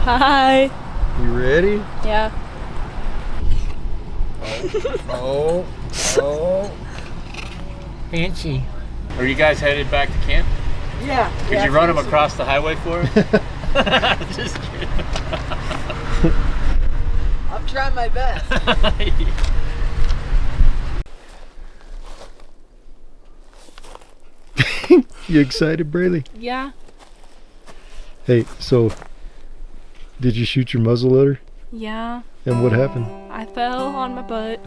Hi. You ready? Yeah. Oh. Fancy. Are you guys headed back to camp? Yeah. Could you run them across the highway for us? Just kidding. I'm trying my best. You excited, Brailee? Yeah. Hey, so did you shoot your muzzleloader? Yeah. And what happened? I fell on my butt.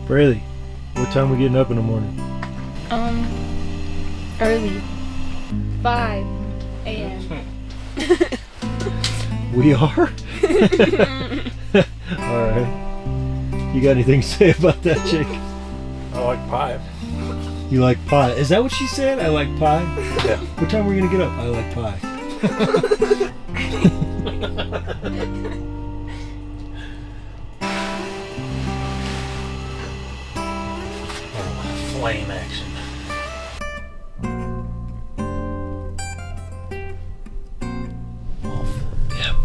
Brailee, what time we getting up in the morning? Early. 5 a.m. We are? Alright. You got anything to say about that, Jake? I like pie. You like pie? Is that what she said? I like pie? Yeah. What time are we gonna get up? I like pie. Flame action. Yep.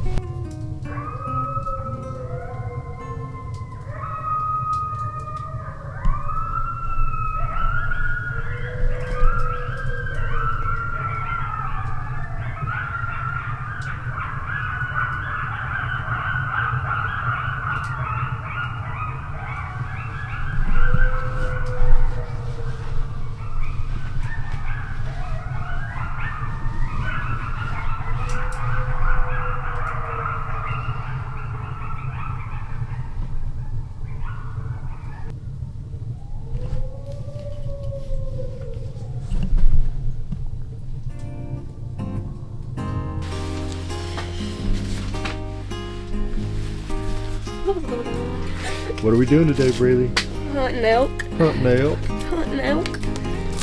What are we doing today, Brailee? Hunting elk. Hunting elk. Hunting elk.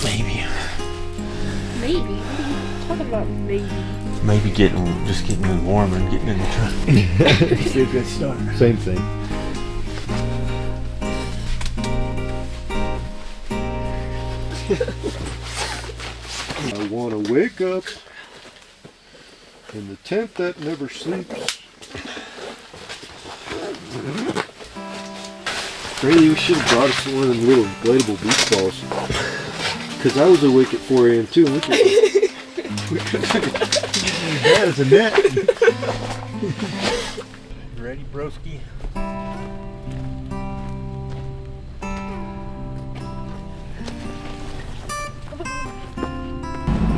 Maybe. Maybe. What are you talking about? Maybe. Maybe just getting warmer and getting in the truck. Be a good start. Same thing. I want to wake up in the tent that never sleeps. Brailee, we should have brought us one of them little inflatable beach balls. Because I was awake at 4 a.m. too. And we could that is a net. Ready, broski?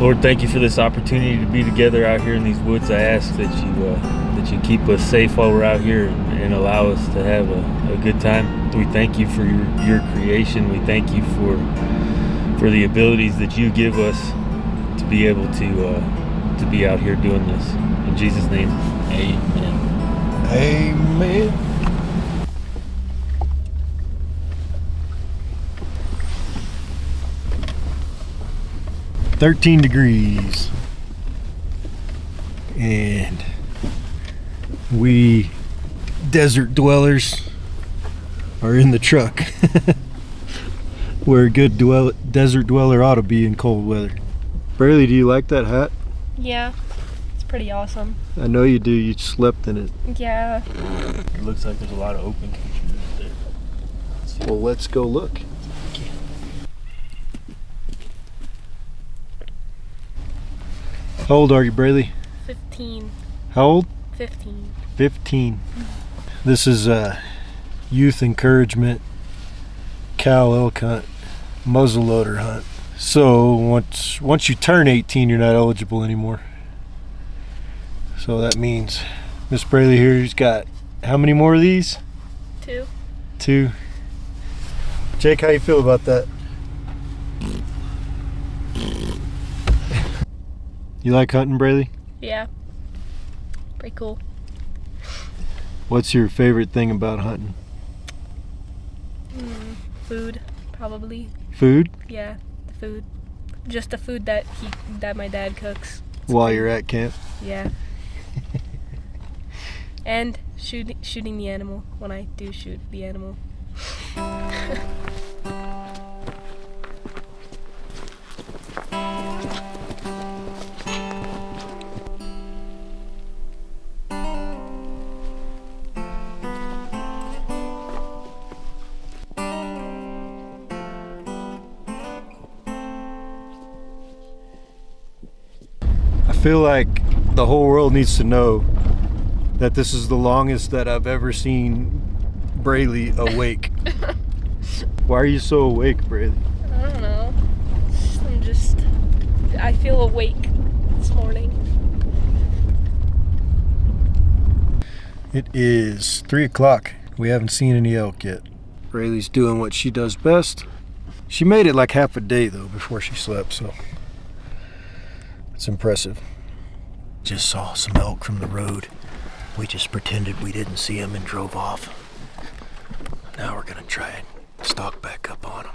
Lord, thank you for this opportunity to be together out here in these woods. I ask that you keep us safe while we're out here and allow us to have a good time. We thank you for your creation. We thank you for the abilities that you give us to be able to be out here doing this. In Jesus' name, amen. Amen. "13 degrees, and we desert dwellers are in the truck where a good desert dweller ought to be in cold weather. Brailee, do you like that hat? Yeah. It's pretty awesome. I know you do. You slept in it. Yeah. It looks like there's a lot of open country there. Well, let's go look. How old are you, Brailee? 15. How old? 15. 15. This is youth encouragement cow elk hunt muzzleloader hunt. So once you turn 18, you're not eligible anymore. So that means Miss Brailee here's got how many more of these? 2. 2. Jake, how you feel about that? You like hunting, Brailee? Yeah. Pretty cool. What's your favorite thing about hunting? Food, probably. Food? Yeah, the food. Just the food that my dad cooks. While you're at camp? Yeah. And shooting the animal when I do shoot the animal. I feel like the whole world needs to know that this is the longest that I've ever seen Brailee awake. Why are you so awake, Brailee? I don't know. I feel awake this morning. It is 3 o'clock. We haven't seen any elk yet. Brailee's doing what she does best. She made it like half a day though before she slept, so it's impressive. Just saw some elk from the road. We just pretended we didn't see them and drove off. Now we're gonna try and stalk back up on them.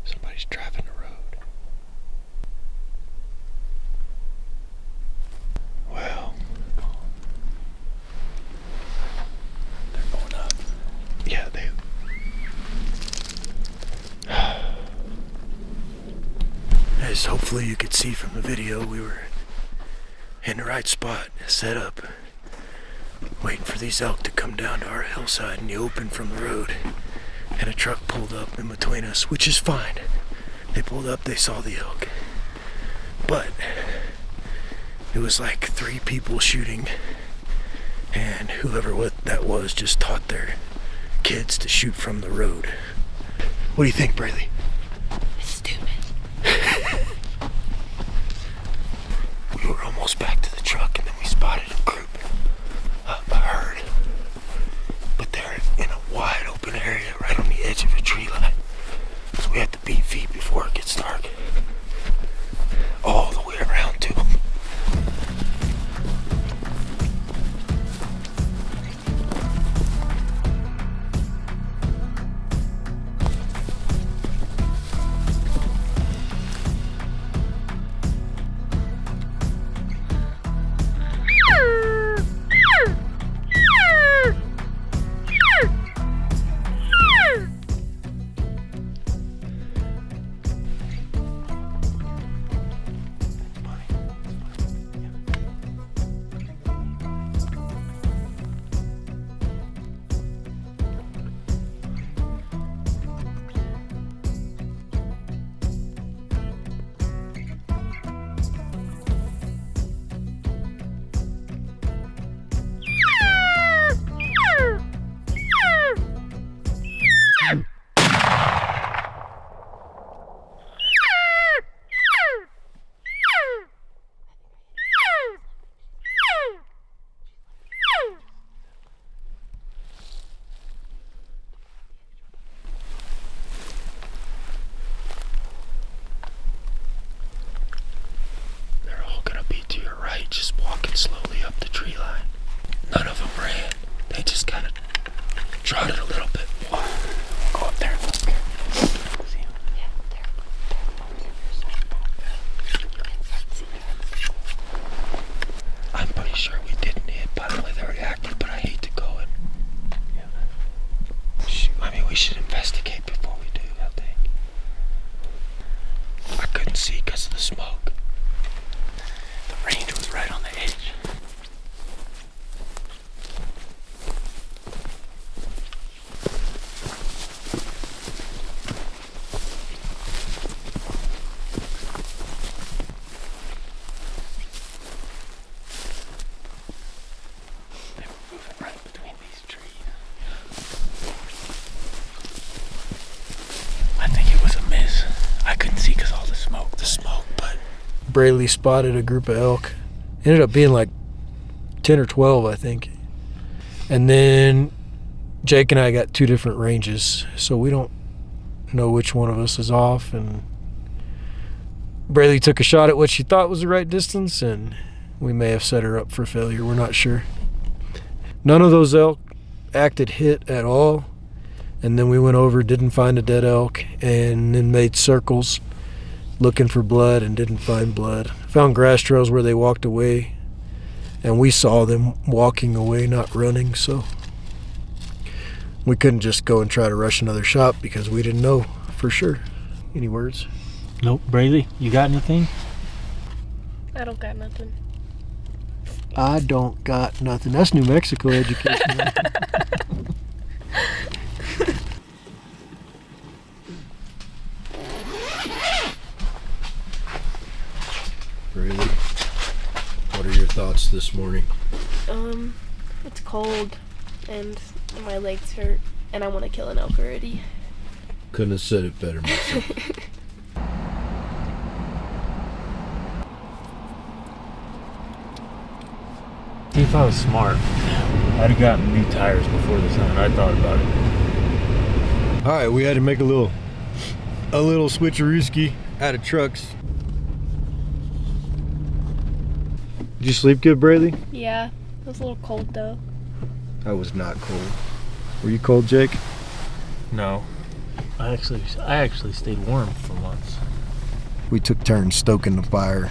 Somebody's driving the road. Well, they're going up. Yeah, they. As hopefully you could see from the video, we were in the right spot, set up, waiting for these elk to come down to our hillside in the open from the road. And a truck pulled up in between us, which is fine. They pulled up, they saw the elk. But it was like 3 people shooting, and whoever that was just taught their kids to shoot from the road. What do you think, Brailee? It's stupid. We were almost back to the truck, and then we spotted a group, a herd. But they're in a wide open area right on the edge of a tree line. So we have to beat feet before it gets dark. All the way around to them. should investigate before we do, I think. I couldn't see because of the smoke. The range was right on the edge. They were moving right between these trees. I think it was a miss. I couldn't see because all the smoke, but Brailee spotted a group of elk. Ended up being like 10 or 12, I think. And then Jake and I got two different ranges, so we don't know which one of us is off. And Brailee took a shot at what she thought was the right distance, and we may have set her up for failure. We're not sure. None of those elk acted hit at all. And then we went over, didn't find a dead elk, and then made circles looking for blood and didn't find blood. Found grass trails where they walked away, and we saw them walking away, not running, so we couldn't just go and try to rush another shot because we didn't know for sure. Any words? Nope. Brailee, you got anything? I don't got nothing. I don't got nothing. That's New Mexico education. Brailee, what are your thoughts this morning? It's cold and my legs hurt and I want to kill an elk already. Couldn't have said it better myself. If I was smart, I'd have gotten new tires before this hunt. I thought about it. All right, we had to make a little switcherooski out of trucks. Did you sleep good, Brailee? Yeah, it was a little cold though. I was not cold. Were you cold, Jake? No. I actually stayed warm for once. We took turns stoking the fire.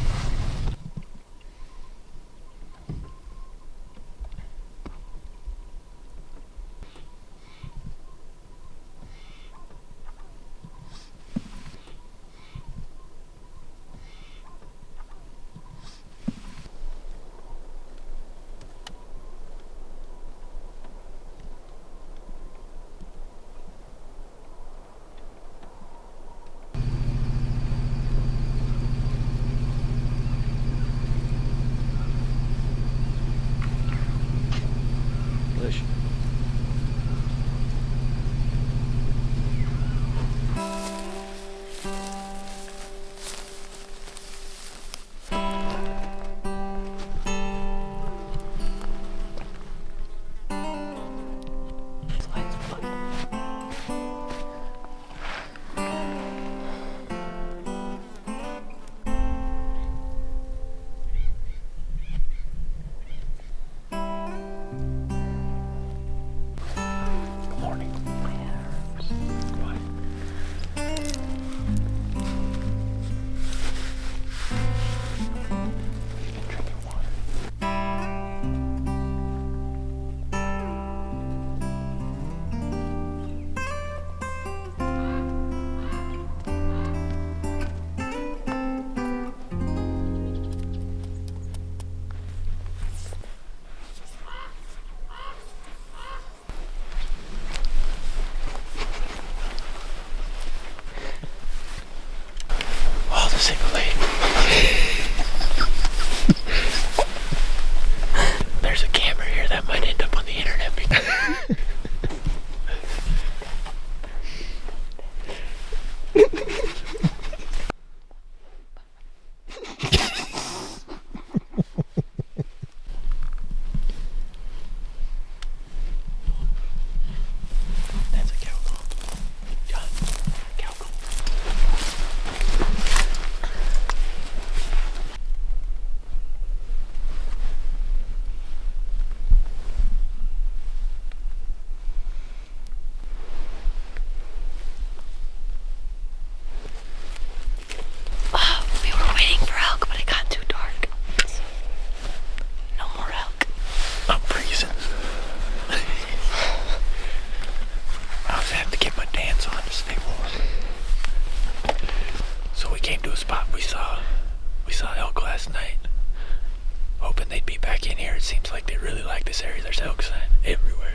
It seems like they really like this area. There's elk sign everywhere,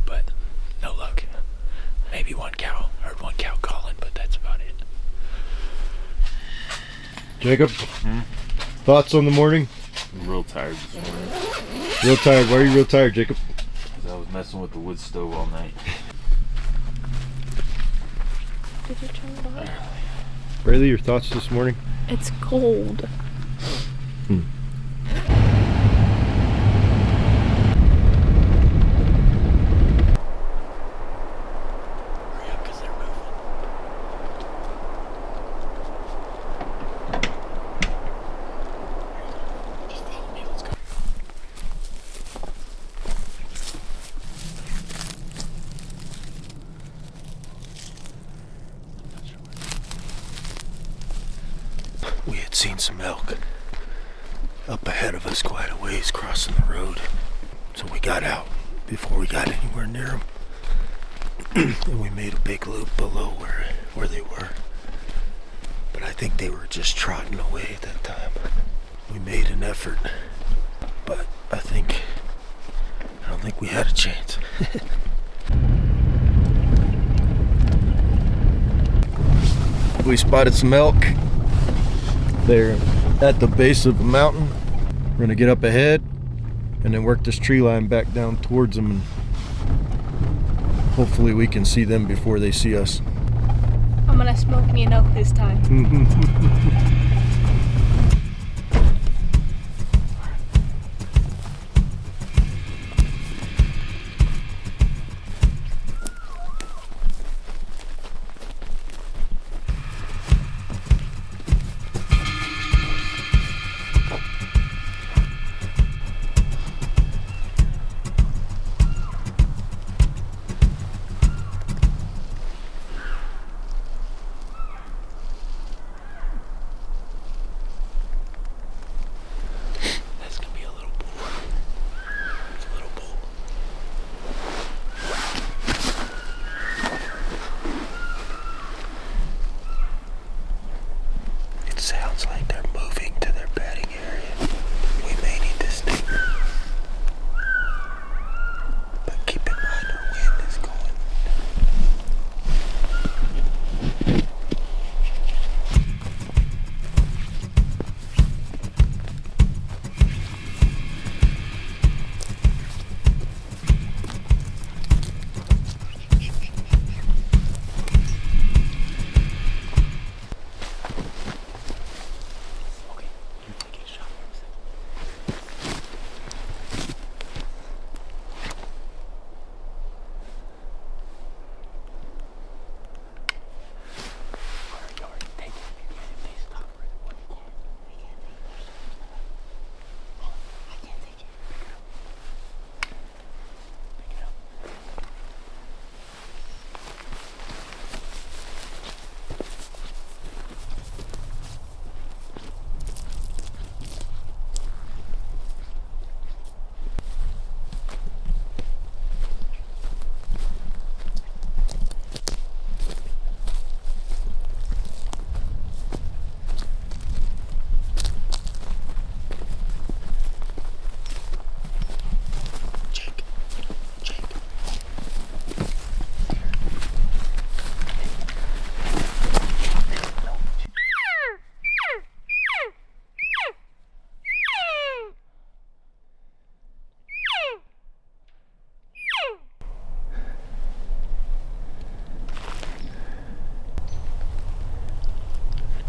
but no luck. Maybe one cow. Heard one cow calling, but that's about it. Jacob, thoughts on the morning? I'm real tired this morning. Real tired. Why are you real tired, Jacob? Because I was messing with the wood stove all night. Did you turn it on? Brailee, your thoughts this morning? It's cold. Hurry up, 'cause they're moving. Just follow me. Let's go. We had seen some elk up ahead of us quite a ways crossing the road, so we got out before we got anywhere near them. And we made a big loop below where they were, but I think they were just trotting away at that time. We made an effort, but I don't think we had a chance. We spotted some elk. They're at the base of the mountain. We're gonna get up ahead and then work this tree line back down towards them, and hopefully we can see them before they see us. I'm gonna smoke me an oak this time. That's gonna be a little bull. It's a little bull. It sounds like they're moving to their bedding area. We may need to stay. But keep in mind our wind is going. Okay, get a shot for a second. You already take it. If they stop right when you can. I can't take it. Pick it up. Jake.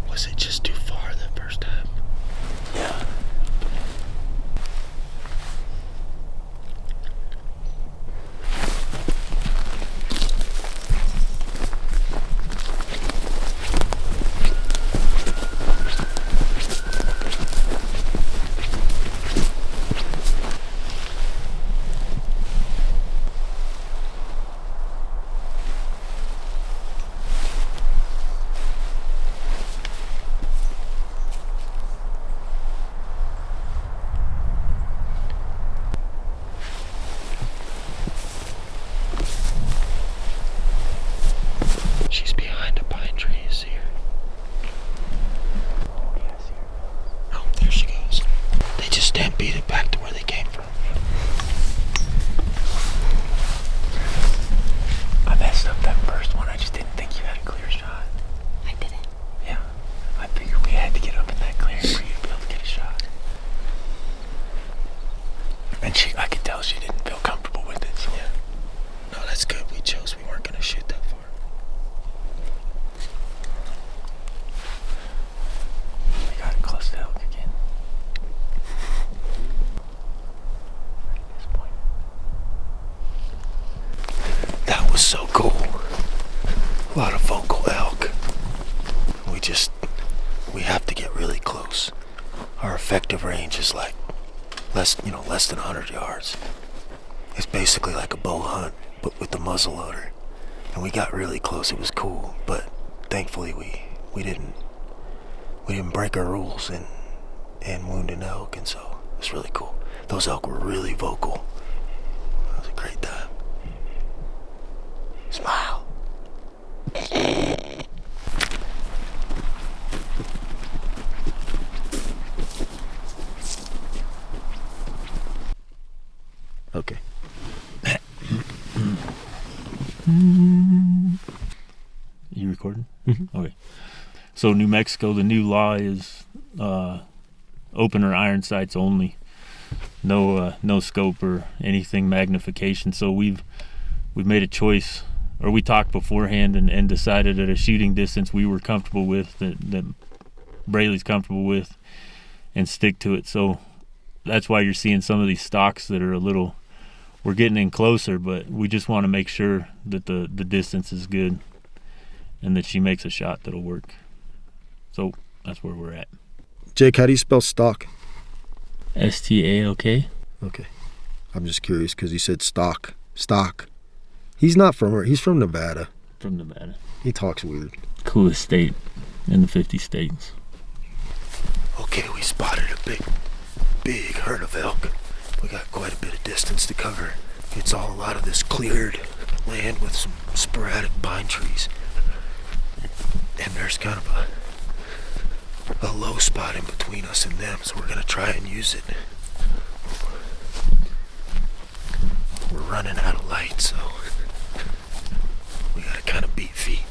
Was it just too far the first time? Yeah. A lot of vocal elk. We have to get really close. Our effective range is like less than 100 yards. It's basically like a bow hunt, but with the muzzleloader. And we got really close. It was cool, but thankfully we didn't break our rules and wound an elk, and so it was really cool. Those elk were really vocal. It was a great time. Smile. Okay. You recording? Mm-hmm. Okay. So New Mexico, the new law is open or iron sights only. No scope or anything magnification. So we've made a choice, or we talked beforehand and decided at a shooting distance we were comfortable with, that Brailee's comfortable with, and stick to it. So that's why you're seeing some of these stocks that are we're getting in closer, but we just want to make sure that the distance is good and that she makes a shot that'll work. So that's where we're at. Jake, how do you spell stock? STALK. Okay. I'm just curious because he said stock. Stock. He's not from here. He's from Nevada. From Nevada. He talks weird. Coolest state in the 50 states. Okay, we spotted a big herd of elk. We got quite a bit of distance to cover. It's all a lot of this cleared land with some sporadic pine trees. And there's kind of a low spot in between us and them, so we're gonna try and use it. We're running out of light, so we gotta kind of beat feet.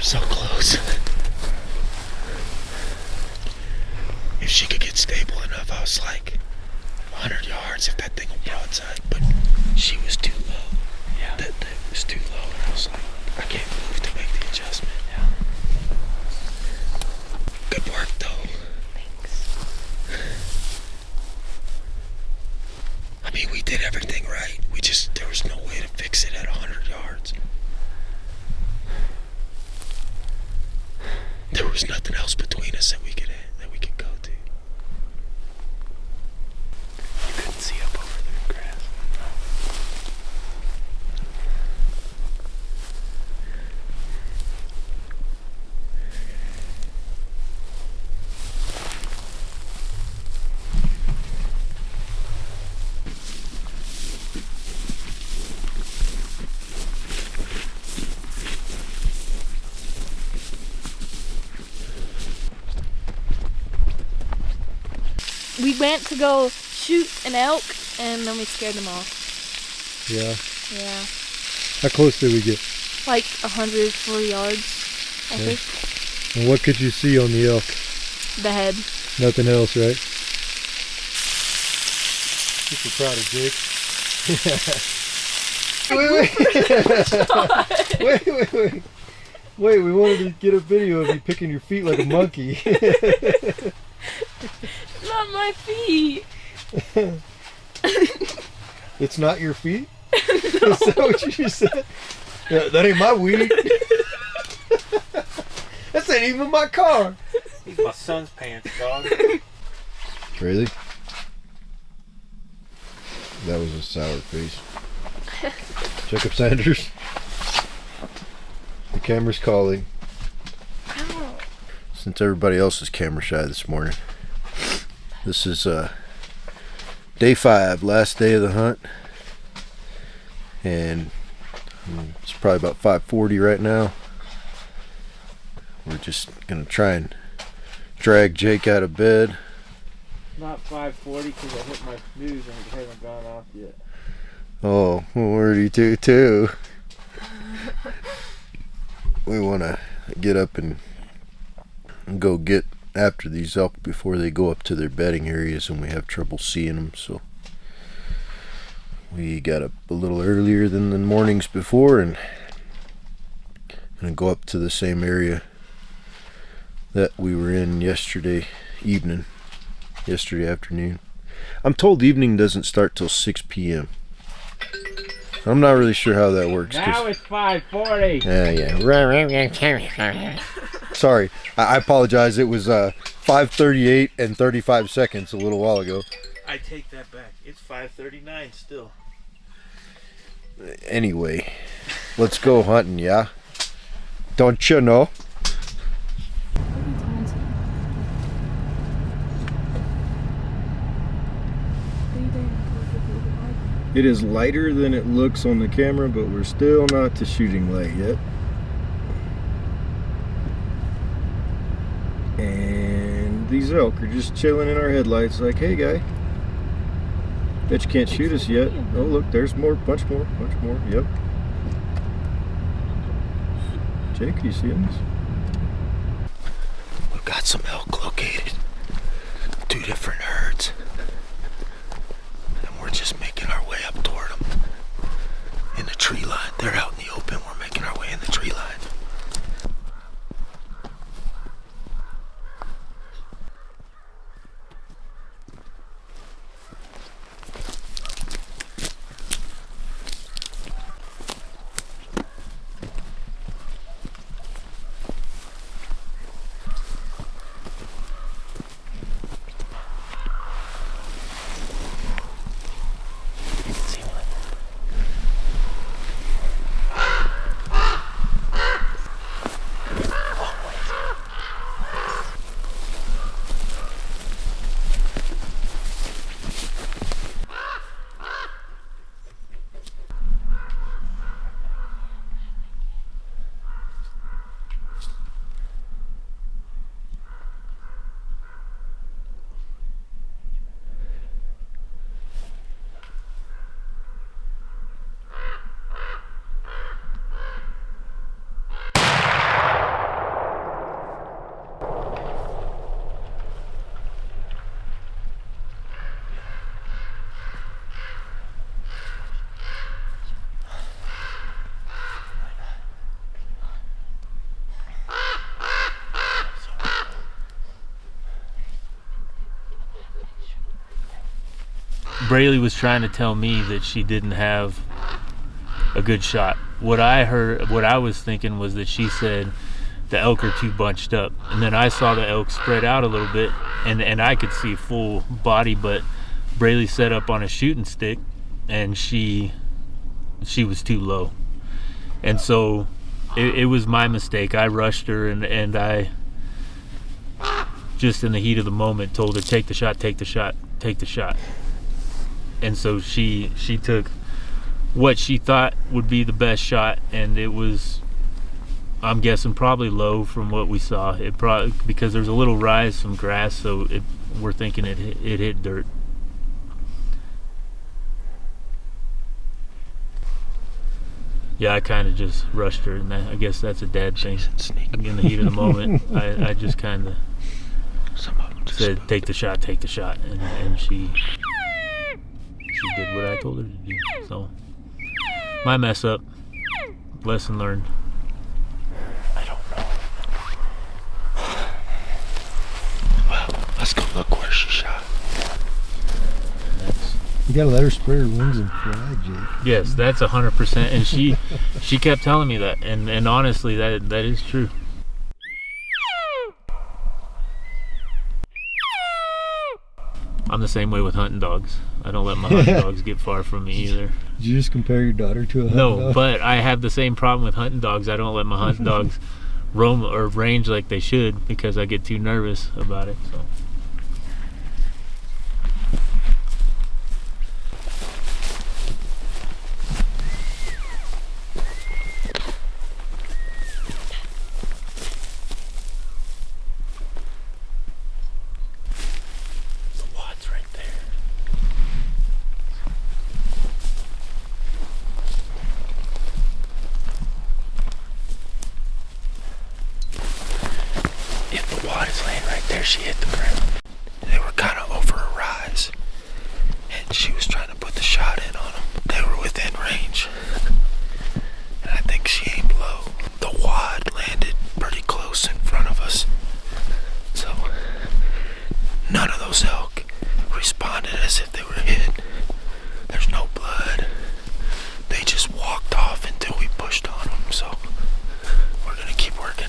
So close. If she could get stable enough, I was like 100 yards if that thing will broadside, but she was too low. Yeah. That was too low, and I was like, I can't move to make the adjustment. Yeah. Good work, though. we went to go shoot an elk, and then we scared them off. Yeah. Yeah. How close did we get? Like 104 yards, I Yeah. think. And what could you see on the elk? The head. Nothing else, right? Super proud of Jake. Wait. Wait, we wanted to get a video of you picking your feet like a monkey. Not my feet. It's not your feet? No. Is that what you just said? Yeah, that ain't my weed. That ain't even my car. These my son's pants, dog. Really? That was a sour face. Jacob Sanders. The camera's calling. Ow. Since everybody else is camera shy this morning, this is day 5, last day of the hunt, and it's probably about 5:40 right now. We're just gonna try and drag Jake out of bed. Not 5:40 because I hit my snooze and it hasn't gone off yet. Oh, where do you do too? We want to get up and go get after these elk before they go up to their bedding areas, and we have trouble seeing them, so we got up a little earlier than the mornings before and gonna go up to the same area that we were in yesterday afternoon. I'm told evening doesn't start till 6 p.m. I'm not really sure how that works. Now it's 5:40. Yeah. Sorry, I apologize. It was 5:38 and 35 seconds a little while ago. I take that back. It's 5:39 still. Anyway, let's go hunting, yeah? Don't you know? It is lighter than it looks on the camera, but we're still not to shooting light yet. And these elk are just chilling in our headlights like, hey guy, bet you can't shoot us yet. Oh look, there's more, bunch more, yep. Jake, are you seeing this? We've got some elk located. 2 different herds. And we're just making our way up toward them. In the tree line. They're out in the open. We're making our way in the tree line. Brailee was trying to tell me that she didn't have a good shot. What I was thinking was that she said the elk are too bunched up, and then I saw the elk spread out a little bit, and I could see full body, but Brailee set up on a shooting stick, and she was too low, and so it was my mistake. I rushed her, and I just in the heat of the moment told her, take the shot, take the shot, take the shot. And so she took what she thought would be the best shot, and it was I'm guessing probably low from what we saw. It probably because there's a little rise from grass, so we're thinking it hit dirt. Yeah, I kind of just rushed her, and I guess that's a dad thing. In the heat of the moment, I just kind of said, "Take the shot, and she did what I told her to do. So, my mess up. Lesson learned. I don't know. Well, let's go look where she shot. You gotta let her spread her wings and fly, Jake. Yes, that's 100%. And she kept telling me that, and honestly, that is true. I'm the same way with hunting dogs. I don't let my hunting dogs get far from me either. Did you just compare your daughter to a hunting dog? No, but I have the same problem with hunting dogs. I don't let my hunting dogs roam or range like they should because I get too nervous about it. So. She hit the ground. They were kind of over a rise, and she was trying to put the shot in on them. They were within range, and I think she aimed low. The wad landed pretty close in front of us, so none of those elk responded as if they were hit. There's no blood. They just walked off until we pushed on them, so we're gonna keep working.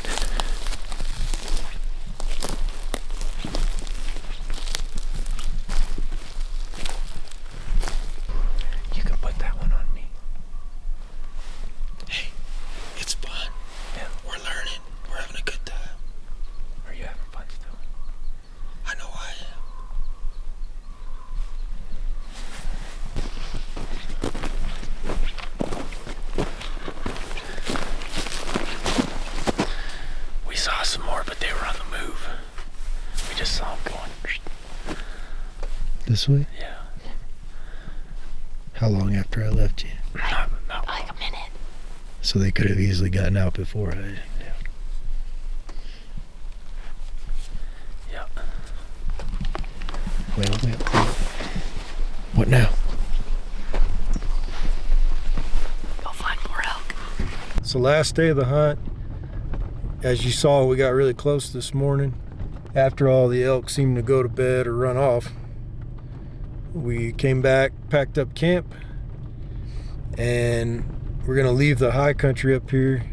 This way? Yeah. How long after I left you? Not Like a minute. So they could have easily gotten out before I... Yeah. Wait. What now? Go find more elk. It's the last day of the hunt. As you saw, we got really close this morning. After all the elk seemed to go to bed or run off, we came back, packed up camp, and we're gonna leave the high country up here.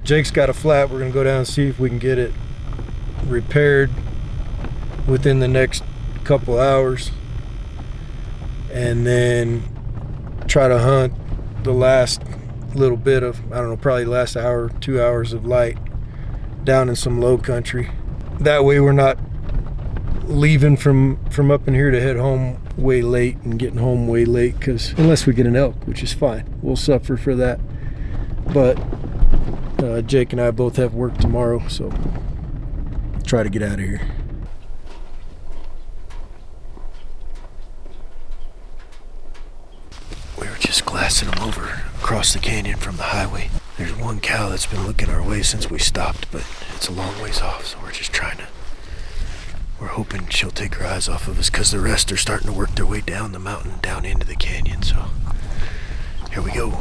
Jake's got a flat. We're gonna go down and see if we can get it repaired within the next couple hours, and then try to hunt the last little bit of, I don't know, probably the last hour, 2 hours of light down in some low country. That way we're not leaving from up in here to head home way late and getting home way late, because unless we get an elk, which is fine, we'll suffer for that. But Jake and I both have work tomorrow, so try to get out of here. We were just glassing them over across the canyon from the highway. There's one cow that's been looking our way since we stopped, but it's a long ways off, so we're hoping she'll take her eyes off of us, because the rest are starting to work their way down the mountain, down into the canyon, so here we go.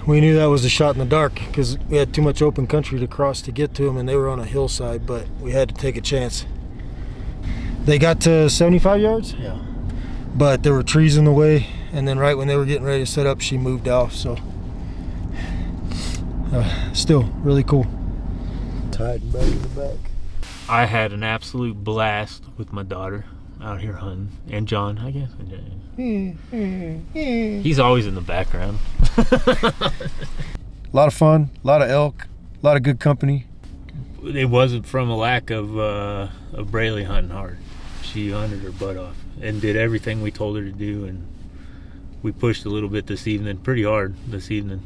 We knew that was a shot in the dark because we had too much open country to cross to get to them, and they were on a hillside, but we had to take a chance. They got to 75 yards? Yeah. But there were trees in the way, and then right when they were getting ready to set up, she moved off, so still really cool. Tied and back in the back. I had an absolute blast with my daughter out here hunting, and John, I guess. He's always in the background. A lot of fun, a lot of elk, a lot of good company. It wasn't from a lack of Brailee hunting hard. She hunted her butt off and did everything we told her to do, and we pushed a little bit this evening, pretty hard this evening.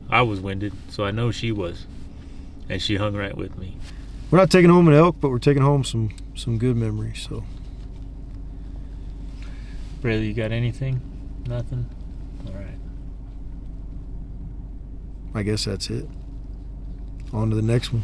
I was winded, so I know she was, and she hung right with me. We're not taking home an elk, but we're taking home some good memories. So, Brailee, you got anything? Nothing? All right. I guess that's it. On to the next one.